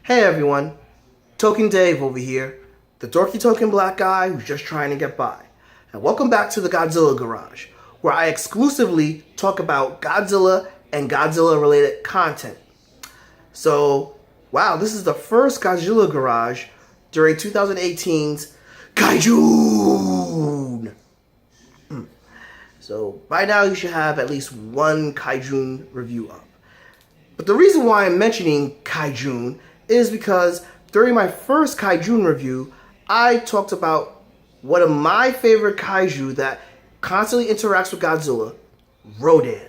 Hey everyone, Token Dave over here, the dorky token black guy who's just trying to get by. And welcome back to the Godzilla Garage, where I exclusively talk about Godzilla and Godzilla related content. So, wow, this is the first Godzilla Garage during 2018's Kaijun! So, by now you should have at least one Kaijun review up. But the reason why I'm mentioning Kaijun is because during my first Kaijun review, I talked about one of my favorite kaiju that constantly interacts with Godzilla, Rodan.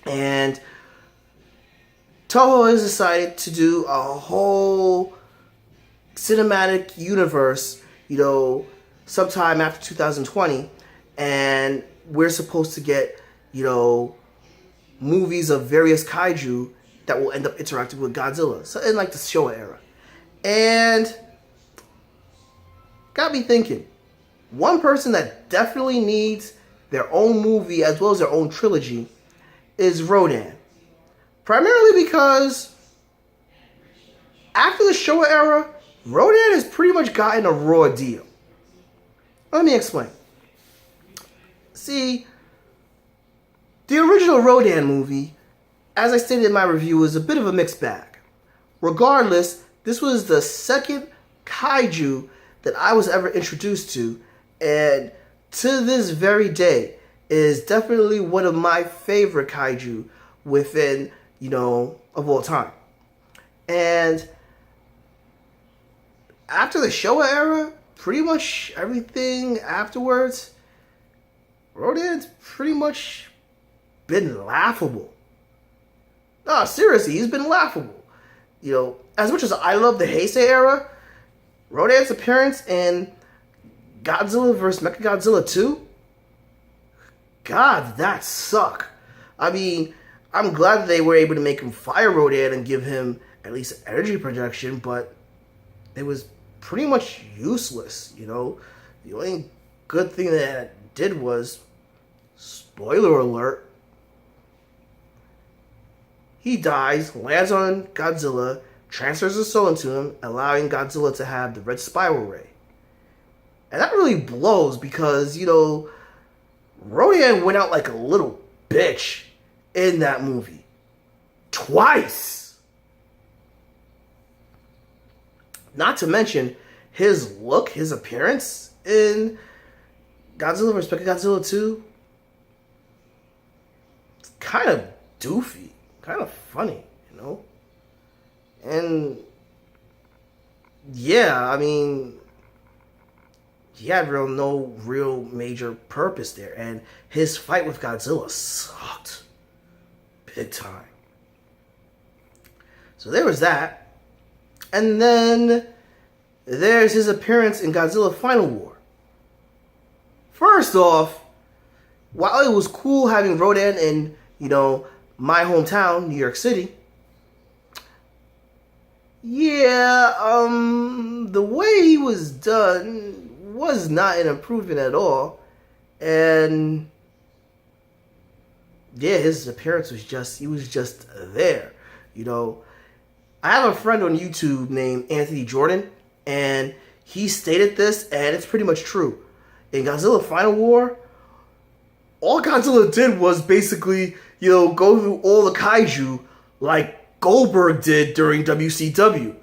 And Toho has decided to do a whole cinematic universe, sometime after 2020, and we're supposed to get, movies of various kaiju that will end up interacting with Godzilla. So in like the Showa era. And got me thinking, one person that definitely needs their own movie as well as their own trilogy is Rodan. Primarily because after the Showa era, Rodan has pretty much gotten a raw deal. Let me explain. See, the original Rodan movie, as I stated in my review, was a bit of a mixed bag. Regardless, this was the second kaiju that I was ever introduced to, and to this very day is definitely one of my favorite kaiju within, of all time. And after the Showa era, pretty much everything afterwards, Rodan's pretty much been laughable. No, seriously, he's been laughable. As much as I love the Heisei era, Rodan's appearance in Godzilla vs. Mechagodzilla 2, God, that suck. I mean, I'm glad that they were able to make him fire Rodan and give him at least energy projection, but it was pretty much useless, The only good thing that it did was, spoiler alert, he dies, lands on Godzilla, transfers his soul into him, allowing Godzilla to have the red spiral ray. And that really blows because, Rodan went out like a little bitch in that movie. Twice! Not to mention his look, his appearance in Godzilla vs. Mechagodzilla 2. It's kind of doofy. Kind of funny, And yeah, I mean, he had no real major purpose there, and his fight with Godzilla sucked big time. So there was that, and then there's his appearance in Godzilla Final War. First off, while it was cool having Rodan in, my hometown, New York City, the way he was done was not an improvement at all. And his appearance was he was just there. I have a friend on YouTube named Anthony Jordan, and he stated this, and it's pretty much true. In Godzilla Final War, all Godzilla did was basically, go through all the kaiju like Goldberg did during WCW,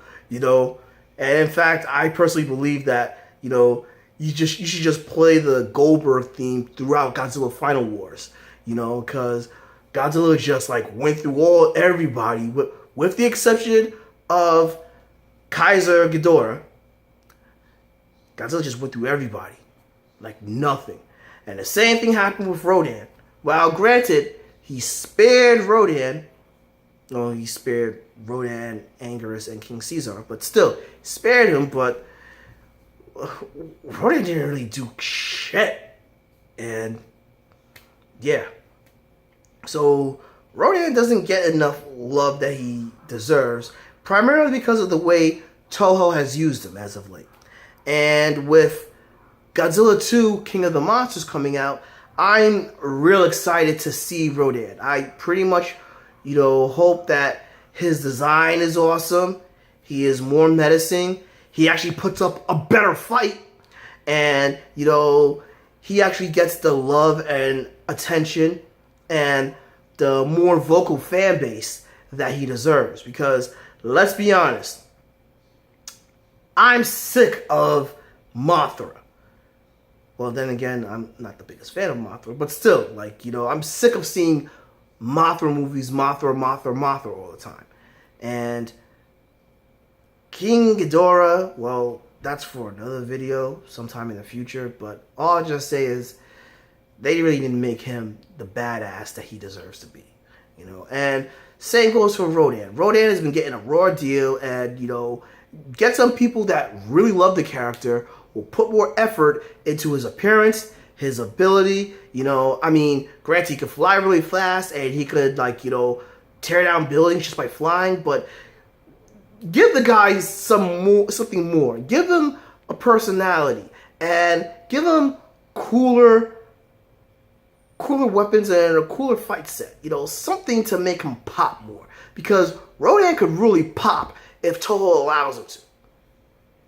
And in fact, I personally believe that, you should just play the Goldberg theme throughout Godzilla Final Wars, because Godzilla just went through everybody with the exception of Kaiser Ghidorah. Godzilla just went through everybody like nothing. And the same thing happened with Rodan. While granted, he spared Rodan. No, he spared Rodan, Anguirus, and King Caesar. But still, spared him, but Rodan didn't really do shit. And yeah. So Rodan doesn't get enough love that he deserves, primarily because of the way Toho has used him as of late. And with Godzilla 2, King of the Monsters coming out, I'm real excited to see Rodan. I pretty much, hope that his design is awesome. He is more menacing. He actually puts up a better fight. And, you know, he actually gets the love and attention and the more vocal fan base that he deserves. Because, let's be honest, I'm sick of Mothra. Well, then again, I'm not the biggest fan of Mothra, but still, like, you know, I'm sick of seeing Mothra movies, Mothra all the time. And King Ghidorah, well, that's for another video sometime in the future, but all I'll just say is they really didn't make him the badass that he deserves to be, you know. And same goes for Rodan. Rodan has been getting a raw deal, and, you know, get some people that really love the character, will put more effort into his appearance, his ability. You know, I mean, granted, he could fly really fast, and he could, like, you know, tear down buildings just by flying, but give the guy something more. Give him a personality, and give him cooler weapons and a cooler fight set. You know, something to make him pop more. Because Rodan could really pop if Toho allows him to.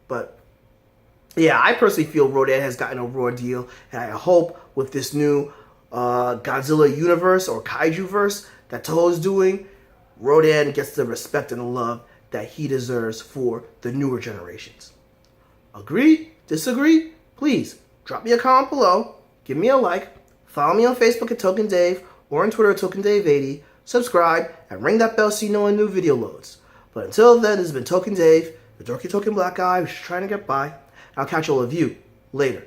But yeah, I personally feel Rodan has gotten a raw deal, and I hope with this new Godzilla universe or Kaiju verse that Toho is doing, Rodan gets the respect and the love that he deserves for the newer generations. Agree? Disagree? Please drop me a comment below, give me a like, follow me on Facebook at Token Dave or on Twitter at Token Dave 80, subscribe, and ring that bell so you know when new video loads. But until then, this has been Token Dave, the dorky token black guy who's trying to get by. I'll catch all of you later.